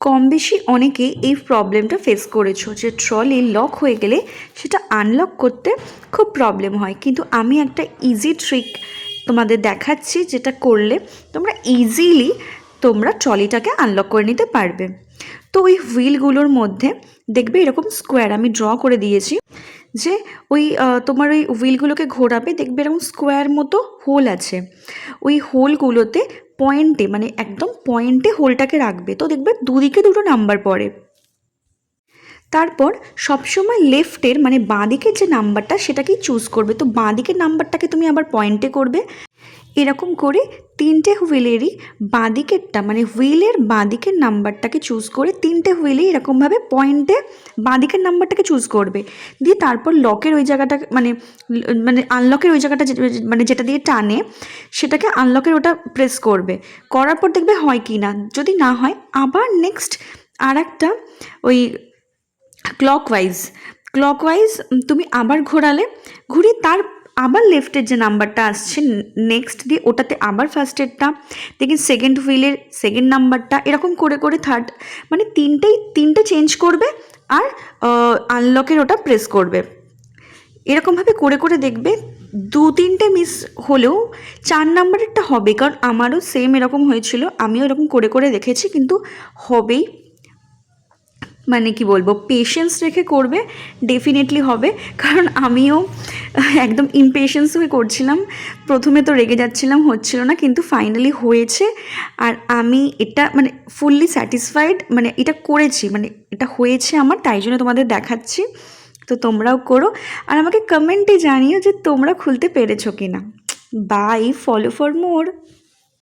কম বেশি অনেকে এই প্রবলেমটা ফেস করেছো যে ট্রলি লক হয়ে গেলে সেটা আনলক করতে খুব প্রবলেম হয়, কিন্তু আমি একটা ইজি ট্রিক তোমাদের দেখাচ্ছি যেটা করলে তোমরা ইজিলি ট্রলিটাকে আনলক করে নিতে পারবে। তো ওই হুইলগুলোর মধ্যে দেখবে এরকম স্কোয়ার আমি ড্র করে দিয়েছি, যে ওই তোমার ওই হুইলগুলোকে ঘোরাবে, দেখবে এরকম স্কোয়ার মতো হোল আছে। ওই হোলগুলোতে পয়েন্টে, মানে একদম পয়েন্টে হোলটাকে রাখবে, তো দেখবে দুদিকে দুটো নাম্বার পড়ে। তারপর সবসময় লেফটের মানে বাঁ দিকের যে নাম্বারটা সেটাকেই চুজ করবে। তো বাঁ দিকের নাম্বারটাকে তুমি আবার পয়েন্টে করবে। এরকম করে তিনটে হুইলেরই বাঁ দিকেরটা মানে হুইলের বাঁ দিকের নাম্বারটাকে চুজ করে তিনটে হুইলেই এরকমভাবে পয়েন্টে বাঁ দিকের নাম্বারটাকে চুজ করবে। দিয়ে তারপর লকের ওই জায়গাটা মানে মানে আনলকের ওই জায়গাটা মানে যেটা দিয়ে টানে সেটাকে আনলকের ওটা প্রেস করবে। করার পর দেখবে হয় কি না, যদি না হয় আবার নেক্সট আর একটা ওই ক্লকওয়াইজ তুমি আবার ঘোরালে, ঘুরিয়ে তার আবার লেফটের যে নাম্বারটা আসছে নেক্সট দিয়ে ওটাতে আবার ফার্স্টেরটা, দেখি সেকেন্ড হুইলের সেকেন্ড নাম্বারটা, এরকম করে করে থার্ড, মানে তিনটে চেঞ্জ করবে আর আনলকের ওটা প্রেস করবে। এরকমভাবে করে করে দেখবে দু তিনটে মিস হলেও 4 নাম্বারেরটা হবে, কারণ আমারও সেম এরকম হয়েছিল, আমিও এরকম করে করে দেখেছি, কিন্তু হবেই। মানে কি বলবো, পেশেন্স রেখে করবে, ডেফিনেটলি হবে। কারণ আমিও একদম ইমপেশেন্স হয়ে করছিলাম, প্রথমে তো রেগে যাচ্ছিলাম, হচ্ছিল না, কিন্তু ফাইনালি হয়েছে। আর আমি এটা মানে ফুললি স্যাটিসফাইড, মানে এটা করেছি, মানে এটা হয়েছে আমার, তাই জন্য তোমাদের দেখাচ্ছি। তো তোমরাও করো আর আমাকে কমেন্টে জানিও যে তোমরা খুলতে পেরেছো কি না। Bye, follow for more.